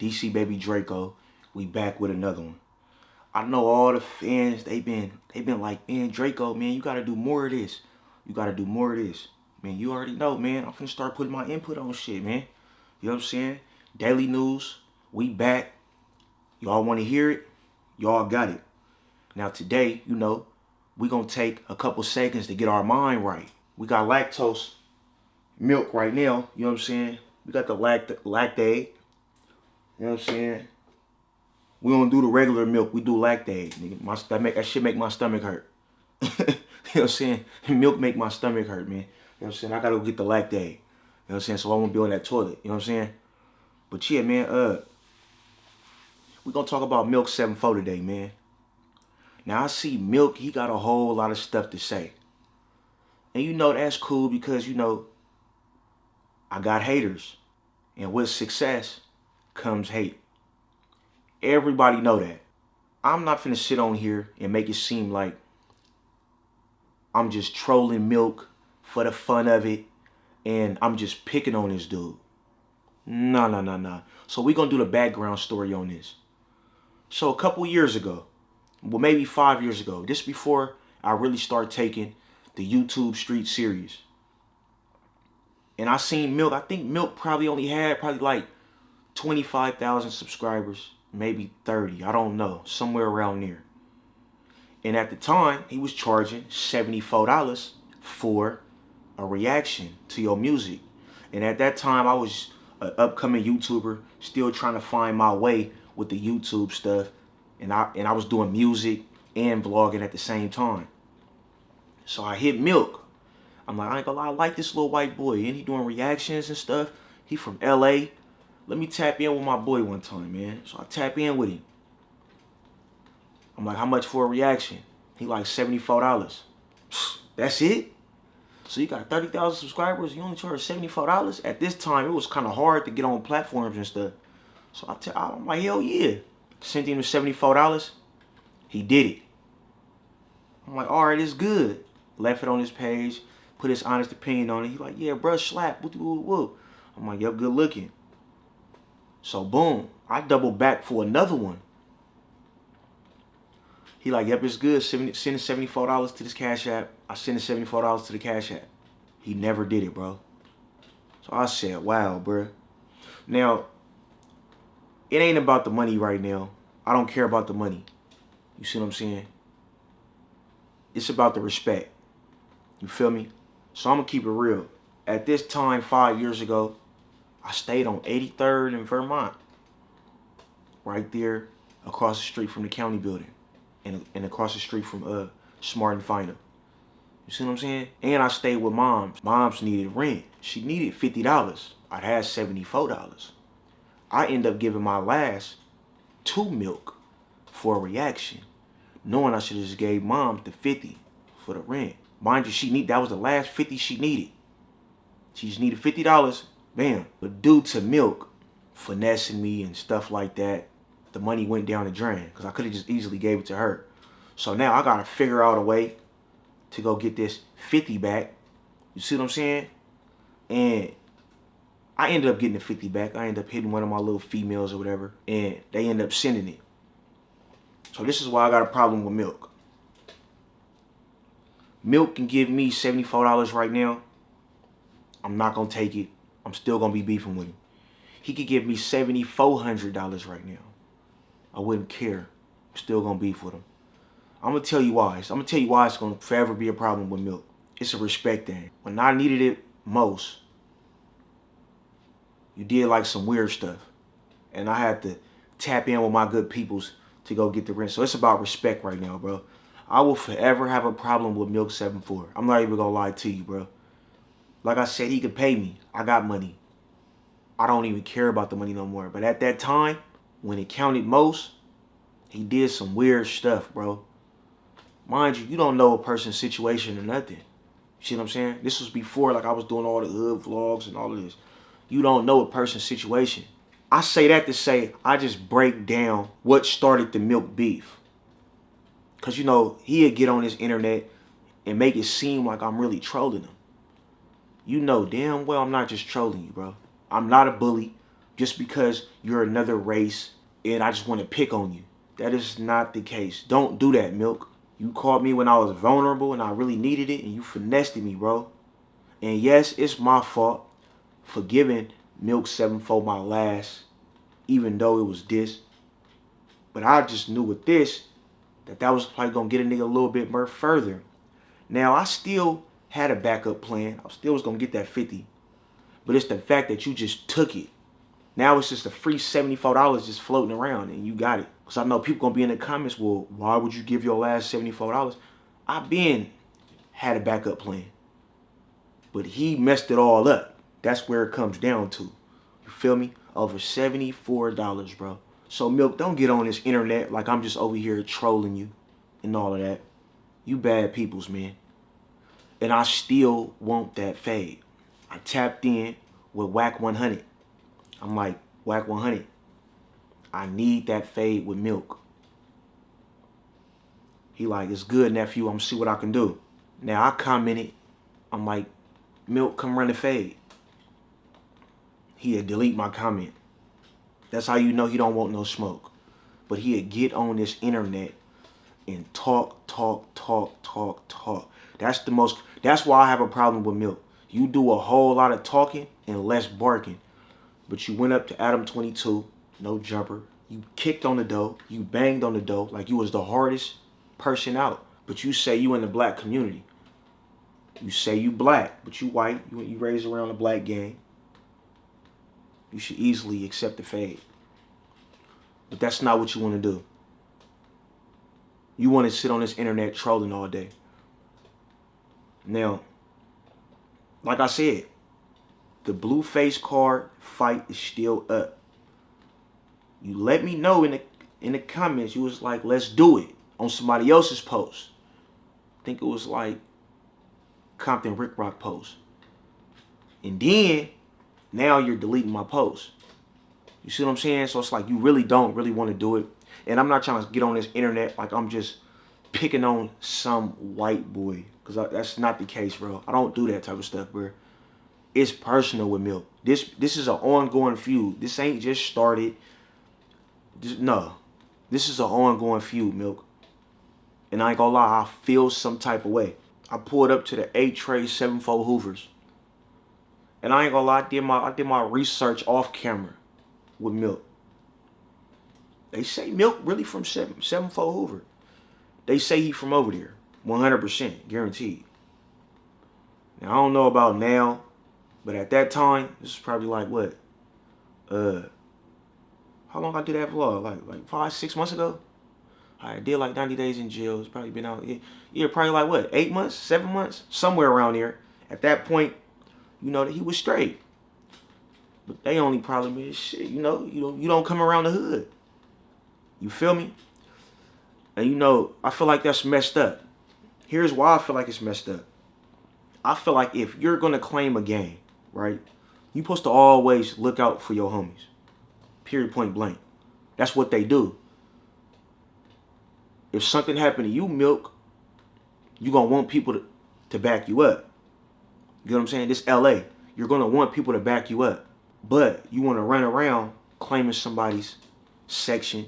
DC Baby Draco. We back with another one. I know all the fans, they've been like, man, Draco, man, you gotta do more of this. You gotta do more of this. Man, you already know, man. I'm finna start putting my input on shit, man. You know what I'm saying? Daily news, we back. Y'all wanna hear it? Y'all got it. Now today, you know, we gonna take a couple seconds to get our mind right. We got lactose milk right now, you know what I'm saying? We got the lactate, you know what I'm saying? We don't do the regular milk, we do lactate. Nigga, that shit make my stomach hurt. You know what I'm saying? Milk make my stomach hurt, man. You know what I'm saying? I gotta go get the lactate. You know what I'm saying? So I won't be on that toilet. You know what I'm saying? But yeah, man, we gonna talk about Milk 74 today, man. Now I see Milk, he got a whole lot of stuff to say. And you know that's cool because, you know, I got haters. And with success comes hate. Everybody know that. I'm not finna sit on here and make it seem like I'm just trolling Milk for the fun of it and I'm just picking on this dude. No. So we gonna do the background story on this. So a couple years ago, well maybe 5 years ago, this before I really started taking the YouTube street serious. And I seen Milk, I think Milk probably only had like 25,000 subscribers, maybe 30, I don't know, somewhere around there. And at the time, he was charging $74 for a reaction to your music. And at that time, I was an upcoming YouTuber, still trying to find my way with the YouTube stuff. And I was doing music and vlogging at the same time. So I hit Milk. I'm like, I ain't gonna lie, I like this little white boy. And he doing reactions and stuff. He from LA. Let me tap in with my boy one time, man. So I tap in with him. I'm like, how much for a reaction? He like $74. That's it? So you got 30,000 subscribers, you only charge $74? At this time, it was kind of hard to get on platforms and stuff. So I'm like, hell yeah. Sent him the $74. He did it. I'm like, all right, it's good. Left it on his page, put his honest opinion on it. He like, yeah, bruh, slap. Woo. I'm like, yep, good looking. So boom, I double back for another one. He like, yep, it's good. Send $74 to this Cash App. I send the $74 to the Cash App. He never did it, bro. So I said, wow, bro. Now, it ain't about the money right now. I don't care about the money. You see what I'm saying? It's about the respect. You feel me? So I'm going to keep it real. At this time, 5 years ago, I stayed on 83rd in Vermont. Right there across the street from the county building. And across the street from Smart and Final. You see what I'm saying? And I stayed with Moms. Moms needed rent. She needed $50. I had $74. I ended up giving my last to Milk for a reaction, knowing I should have just gave Mom the 50 for the rent. Mind you, that was the last 50 she needed. She just needed $50. Bam. But due to Milk finessing me and stuff like that, the money went down the drain because I could have just easily gave it to her. So now I got to figure out a way to go get this 50 back. You see what I'm saying? And I ended up getting the 50 back. I ended up hitting one of my little females or whatever, and they ended up sending it. So this is why I got a problem with Milk. Milk can give me $74 right now. I'm not going to take it. I'm still going to be beefing with him. He could give me $7,400 right now. I wouldn't care. I'm still going to beef with him. I'm going to tell you why. I'm going to tell you why it's going to forever be a problem with Milk. It's a respect thing. When I needed it most, you did like some weird stuff. And I had to tap in with my good peoples to go get the rent. So it's about respect right now, bro. I will forever have a problem with Milk 74. I'm not even going to lie to you, bro. Like I said, he could pay me. I got money. I don't even care about the money no more. But at that time, when it counted most, he did some weird stuff, bro. Mind you, you don't know a person's situation or nothing. You see what I'm saying? This was before, like, I was doing all the hood vlogs and all of this. You don't know a person's situation. I say that to say, I just break down what started the Milk beef. Because, you know, he'd get on his internet and make it seem like I'm really trolling him. You know damn well I'm not just trolling you, bro. I'm not a bully. just because you're another race and I just want to pick on you. That is not the case. Don't do that, Milk. You called me when I was vulnerable and I really needed it, and you finessed me, bro. And yes, it's my fault for giving Milk 7-4 my last, even though it was this. But I just knew with this that was probably going to get a nigga a little bit more further. Now, I still had a backup plan. I still was going to get that 50. But it's the fact that you just took it. Now it's just a free $74 just floating around and you got it. Because I know people going to be in the comments, well, why would you give your last $74? I been had a backup plan. But he messed it all up. That's where it comes down to. You feel me? Over $74, bro. So, Milk, don't get on this internet like I'm just over here trolling you and all of that. You bad peoples, man. And I still want that fade. I tapped in with Wack100. I'm like, Wack100, I need that fade with Milk. He like, it's good, nephew. I'm gonna see what I can do. Now, I commented. I'm like, Milk, come run the fade. He'd delete my comment. That's how you know he don't want no smoke. But he'd get on this internet and talk. That's why I have a problem with Milk. You do a whole lot of talking and less barking. But you went up to Adam 22, no jumper. You kicked on the door. You banged on the door like you was the hardest person out. But you say you in the black community. You say you black, but you white. You raised around the black gang. You should easily accept the fade. But that's not what you want to do. You want to sit on this internet trolling all day. Now, like I said, the Blueface card fight is still up. You let me know in the comments. You was like, let's do it on somebody else's post. I think it was like Compton Rick Rock post. And then now you're deleting my post. You see what I'm saying? So it's like you really don't want to do it. And I'm not trying to get on this internet like I'm just picking on some white boy. Because that's not the case, bro. I don't do that type of stuff, bro. It's personal with Milk. This is an ongoing feud. This ain't just started. No. This is an ongoing feud, Milk. And I ain't gonna lie, I feel some type of way. I pulled up to the 8-tray 7-4 Hoovers. And I ain't gonna lie, I did my research off camera with Milk. They say Milk really from 7-4 Hoover. They say he from over there. 100%, guaranteed. Now, I don't know about now, but at that time, this is probably like what? How long I did that vlog? Like 5-6 months ago? I did like 90 days in jail. It's probably been out. Yeah, probably like what? 8 months? 7 months? Somewhere around there. At that point, you know that he was straight. But they only problem is shit, you don't come around the hood. You feel me? And I feel like that's messed up. Here's why I feel like it's messed up. I feel like if you're gonna claim a gang, right? You're supposed to always look out for your homies. Period, point blank. That's what they do. If something happened to you, Milk, you're gonna want people to back you up. You know what I'm saying? This LA. You're gonna want people to back you up. But you wanna run around claiming somebody's section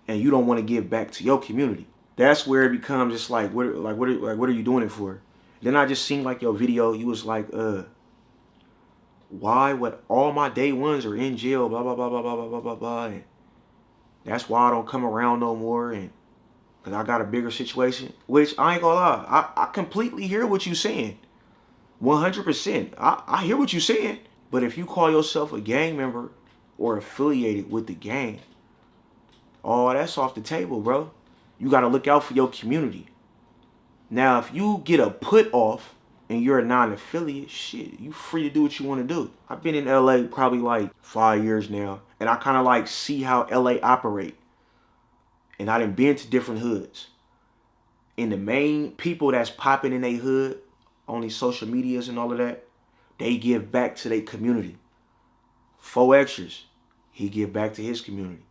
and you don't want to give back to your community. That's where it becomes just like what are you doing it for? Then I just seen like your video, you was like, why what all my day ones are in jail, blah blah blah blah blah blah blah blah blah. And that's why I don't come around no more, and because I got a bigger situation. Which I ain't gonna lie, I completely hear what you saying. 100%. I hear what you saying. But if you call yourself a gang member or affiliated with the gang, oh, that's off the table, bro. You got to look out for your community. Now, if you get a put off and you're a non-affiliate, shit, you free to do what you want to do. I've been in LA probably like 5 years now, and I kind of like see how LA operate. And I done been to different hoods. And the main people that's popping in their hood on these social medias and all of that, they give back to their community. 4 extras, he give back to his community.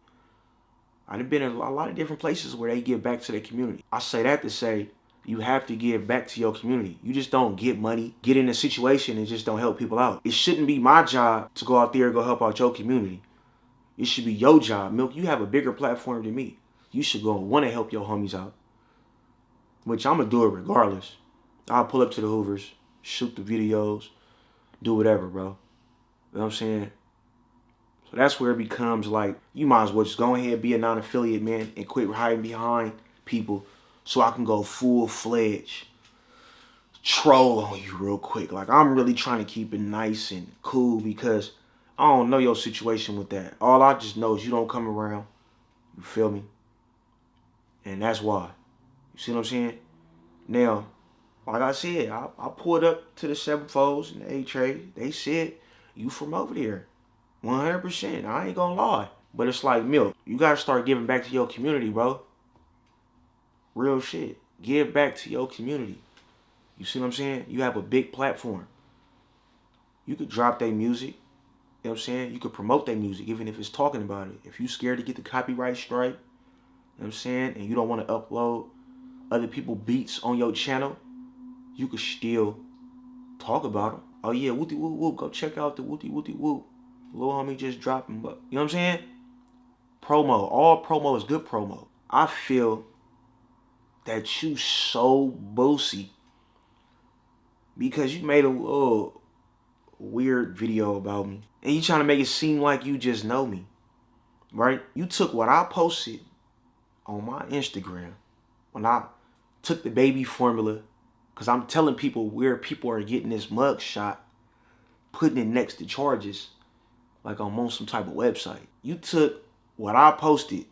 I've been in a lot of different places where they give back to their community. I say that to say you have to give back to your community. You just don't get money, get in a situation and just don't help people out. It shouldn't be my job to go out there and go help out your community. It should be your job. Milk, you have a bigger platform than me. You should go and want to help your homies out. Which I'm going to do it regardless. I'll pull up to the Hoovers, shoot the videos, do whatever, bro. You know what I'm saying? So that's where it becomes like, you might as well just go ahead and be a non-affiliate, man, and quit hiding behind people so I can go full-fledged troll on you real quick. Like, I'm really trying to keep it nice and cool because I don't know your situation with that. All I just know is you don't come around. You feel me? And that's why. You see what I'm saying? Now, like I said, I pulled up to the 7-folds and the A-Trade. They said, you from over there. 100%. I ain't gonna lie. But it's like, Milk, you gotta start giving back to your community, bro. Real shit. Give back to your community. You see what I'm saying? You have a big platform. You could drop their music. You know what I'm saying? You could promote their music, even if it's talking about it. If you scared to get the copyright strike, you know what I'm saying? And you don't want to upload other people's beats on your channel, you could still talk about them. Oh yeah, wooty woo woo. Go check out the wooty wooty woo. Little homie just dropping, but you know what I'm saying? Promo. All promo is good promo. I feel that you so bossy because you made a little weird video about me. And you trying to make it seem like you just know me. Right? You took what I posted on my Instagram when I took the baby formula, because I'm telling people where people are getting this mug shot, putting it next to charges, like I'm on some type of website. You took what I posted,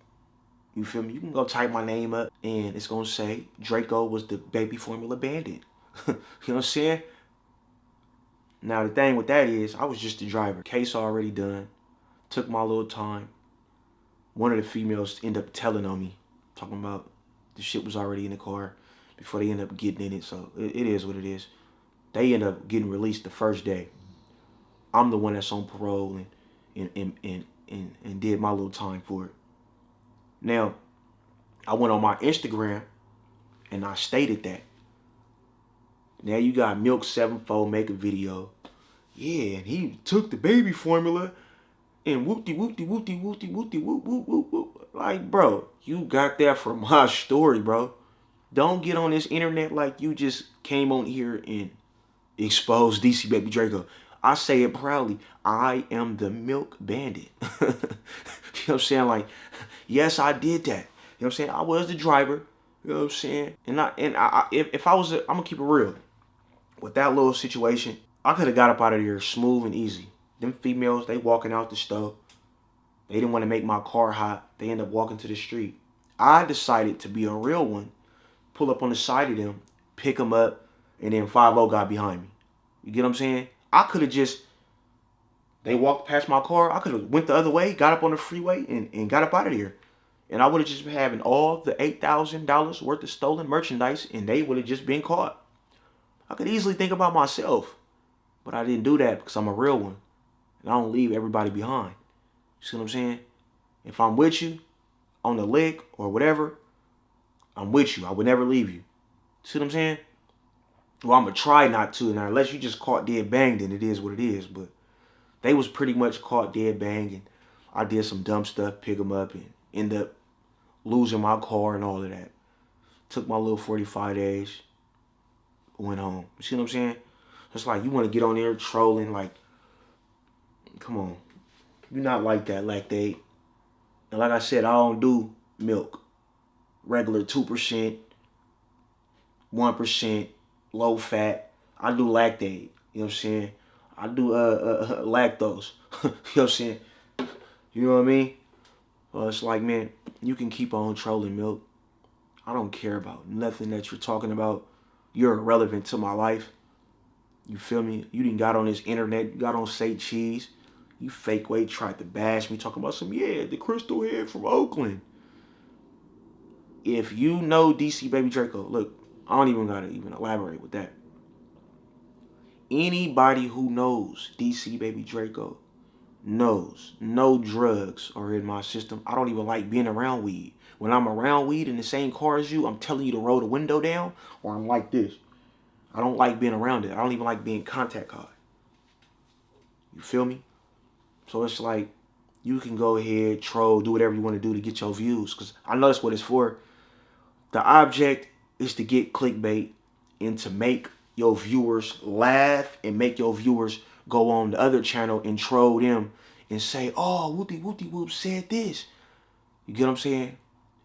you feel me? You can go type my name up and it's gonna say Draco was the baby formula bandit. You know what I'm saying? Now the thing with that is, I was just the driver. Case already done. Took my little time. One of the females ended up telling on me, talking about the shit was already in the car before they end up getting in it. So it is what it is. They end up getting released the first day. I'm the one that's on parole and did my little time for it. Now, I went on my Instagram and I stated that. Now you got Milk 7-fold make a video. Yeah, and he took the baby formula and whoopty whoopty whoopty whoopty whoopty whoop whoop whoop whoop. Like, bro, you got that from my story, bro. Don't get on this internet like you just came on here and exposed DC Baby Draco. I say it proudly. I am the milk bandit. You know what I'm saying? Like, yes, I did that. You know what I'm saying? I was the driver. You know what I'm saying? And if I was, I'm gonna keep it real. With that little situation, I could have got up out of there smooth and easy. Them females, they walking out the stove. They didn't want to make my car hot. They end up walking to the street. I decided to be a real one, pull up on the side of them, pick them up, and then 5-0 got behind me. You get what I'm saying? I could have just, they walked past my car, I could have went the other way, got up on the freeway, and got up out of there. And I would have just been having all the $8,000 worth of stolen merchandise, and they would have just been caught. I could easily think about myself, but I didn't do that because I'm a real one. And I don't leave everybody behind. You see what I'm saying? If I'm with you on the lick or whatever, I'm with you. I would never leave you. See what I'm saying? Well, I'm going to try not to. Now, unless you just caught dead bang, then it is what it is. But they was pretty much caught dead bang. And I did some dumb stuff, pick them up, and end up losing my car and all of that. Took my little 45 days. Went home. You see what I'm saying? It's like you want to get on there trolling. Like, come on. You're not like that, lactate. And like I said, I don't do milk. Regular 2%, 1%, low fat. I do lactate. You know what I'm saying? I do lactose. You know what I'm saying? You know what I mean? Well, it's like, man, you can keep on trolling milk. I don't care about nothing that you're talking about. You're irrelevant to my life. You feel me? You didn't got on this internet. You got on Say Cheese. You fake way tried to bash me talking about some, yeah, the crystal head from Oakland. If you know DC Baby Draco, look, I don't even gotta even elaborate with that. Anybody who knows DC Baby Draco knows no drugs are in my system. I don't even like being around weed. When I'm around weed in the same car as you, I'm telling you to roll the window down or I'm like this. I don't like being around it. I don't even like being contact high. You feel me? So it's like, you can go ahead, troll, do whatever you want to do to get your views. Because I know that's what it's for. The object is to get clickbait and to make your viewers laugh and make your viewers go on the other channel and troll them and say, oh, whoopty whoopty whoop said this. You get what I'm saying?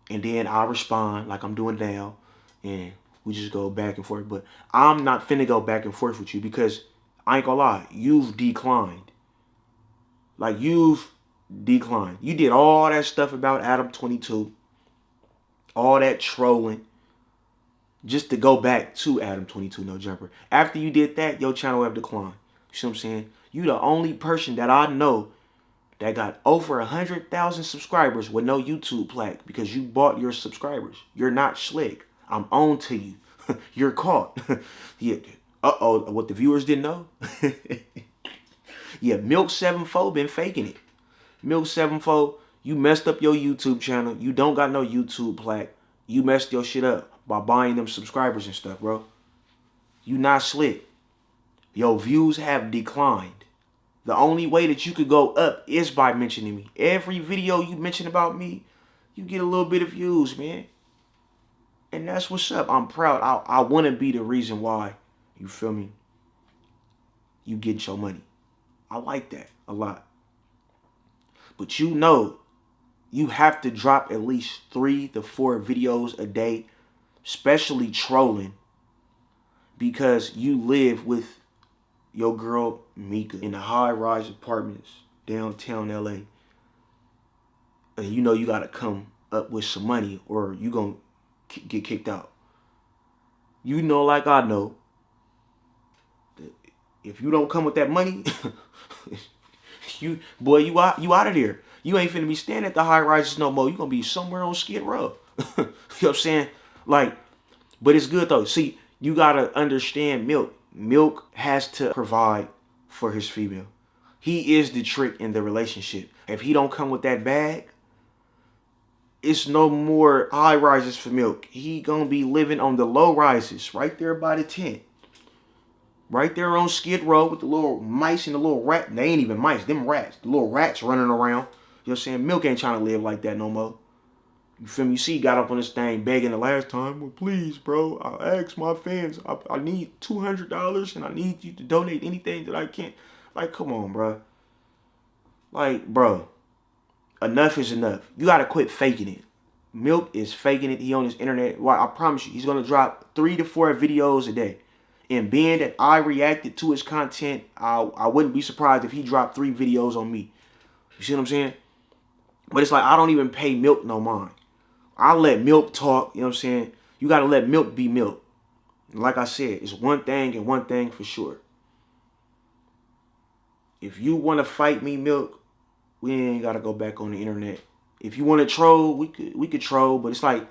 And then I respond like I'm doing now, and we just go back and forth. But I'm not finna go back and forth with you because I ain't gonna lie, you've declined. Like, you've declined. You did all that stuff about Adam 22, all that trolling, just to go back to Adam 22 No Jumper. After you did that, your channel have declined. You see what I'm saying? You the only person that I know that got over 100,000 subscribers with no YouTube plaque because you bought your subscribers. You're not slick. I'm on to you. You're caught. Yeah. Uh-oh, what the viewers didn't know? Yeah, Milk74 been faking it. Milk74, you messed up your YouTube channel. You don't got no YouTube plaque. You messed your shit up by buying them subscribers and stuff, bro. You not slick. Your views have declined. The only way that you could go up is by mentioning me. Every video you mention about me, you get a little bit of views, man. And that's what's up. I'm proud. I want to be the reason why, you feel me, you get your money. I like that a lot. But you know, you have to drop at least 3 to 4 videos a day, especially trolling, because you live with your girl Mika in the high-rise apartments downtown LA. And you know you gotta come up with some money or you gonna get kicked out. You know, like I know, that if you don't come with that money, you out of there. You ain't finna be standing at the high rises no more. You gonna be somewhere on Skid Row. You know what I'm saying? Like, but it's good though. See, you gotta understand Milk. Milk has to provide for his female. He is the trick in the relationship. If he don't come with that bag, it's no more high rises for Milk. He gonna be living on the low rises right there by the tent. Right there on Skid Row with the little mice and the little rat. They ain't even mice, them rats. The little rats running around. You know what I'm saying? Milk ain't trying to live like that no more. You feel me? You see, he got up on this thing begging the last time. Well, please, bro, I asked my fans. I need $200 and I need you to donate anything that I can. Like, come on, bro. Like, bro, enough is enough. You got to quit faking it. Milk is faking it. He on his internet. Well, I promise you, he's going to drop 3 to 4 videos a day. And being that I reacted to his content, I wouldn't be surprised if he dropped 3 videos on me. You see what I'm saying? But it's like, I don't even pay Milk no mind. I let Milk talk, you know what I'm saying? You got to let Milk be Milk. And like I said, it's one thing and one thing for sure. If you want to fight me, Milk, we ain't got to go back on the internet. If you want to troll, we could troll, but it's like,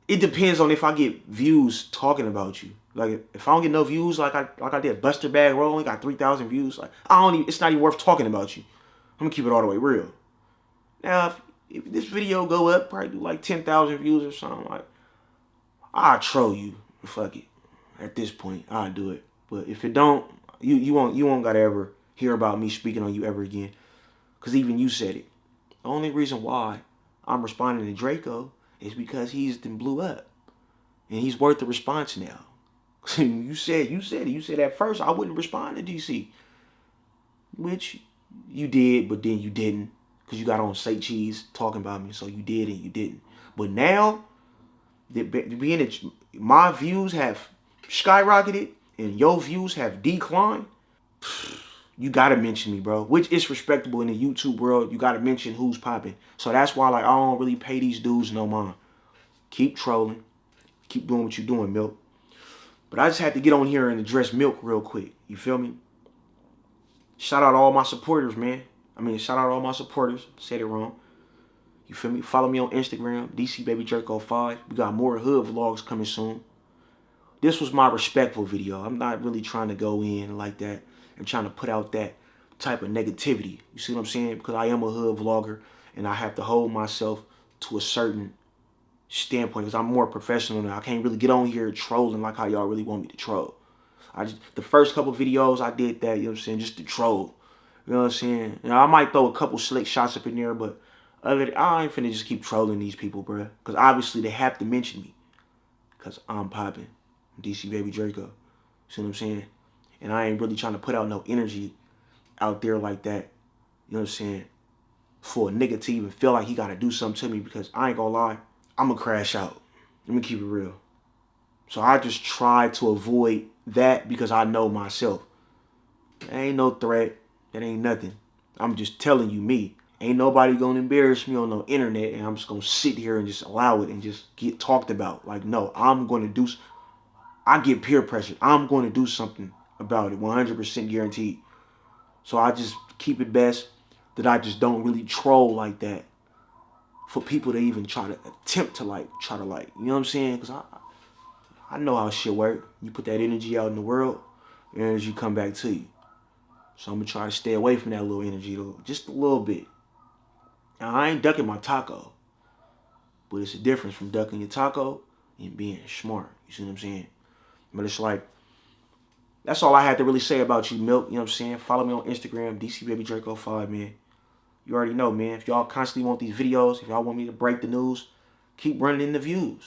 it depends on if I get views talking about you. Like, if I don't get no views, like I did Buster Bag Roll, only got 3,000 views. Like, it's not even worth talking about you. I'm gonna keep it all the way real. Now, if this video go up, probably do like 10,000 views or something, like, I'll troll you. Fuck it. At this point, I'll do it. But if it don't, you won't gotta ever hear about me speaking on you ever again. Cause even you said it. The only reason why I'm responding to Draco is because he's then blew up. And he's worth the response now. You said it. You said at first I wouldn't respond to DC. Which you did, but then you didn't. Because you got on Say Cheese talking about me. So you did and you didn't. But now, being that my views have skyrocketed and your views have declined, you got to mention me, bro. Which is respectable in the YouTube world. You got to mention who's popping. So that's why, like, I don't really pay these dudes no mind. Keep trolling. Keep doing what you're doing, Milk. But I just had to get on here and address Milk real quick. You feel me? Shout out to all my supporters, man. Shout out to all my supporters. Said it wrong. You feel me? Follow me on Instagram, DC Baby Draco 5. We got more hood vlogs coming soon. This was my respectful video. I'm not really trying to go in like that and trying to put out that type of negativity. You see what I'm saying? Because I am a hood vlogger and I have to hold myself to a certain standpoint because I'm more professional now. I can't really get on here trolling like how y'all really want me to troll. The first couple videos I did that, you know what I'm saying, just to troll. You know what I'm saying? Now, I might throw a couple slick shots up in there, but I ain't finna just keep trolling these people, bruh. Because obviously they have to mention me. Because I'm popping. DC Baby Draco. See what I'm saying? And I ain't really trying to put out no energy out there like that. You know what I'm saying? For a nigga to even feel like he got to do something to me, because I ain't gonna lie, I'm gonna crash out. Let me keep it real. So I just try to avoid that because I know myself. There ain't no threat. That ain't nothing. I'm just telling you me. Ain't nobody gonna embarrass me on no internet, and I'm just gonna sit here and just allow it and just get talked about. Like, no, I'm gonna do. I get peer pressure. I'm gonna do something about it. 100% guaranteed. So I just keep it best that I just don't really troll like that for people to even try to attempt to you know what I'm saying? Because I know how shit work. You put that energy out in the world, the energy come back to you. So I'm gonna try to stay away from that little energy though, just a little bit. Now I ain't ducking my taco, but it's a difference from ducking your taco and being smart. You see what I'm saying? But it's like, that's all I had to really say about you, Milk. You know what I'm saying? Follow me on Instagram, DC Baby Draco 5, man. You already know, man. If y'all constantly want these videos, if y'all want me to break the news, keep running in the views.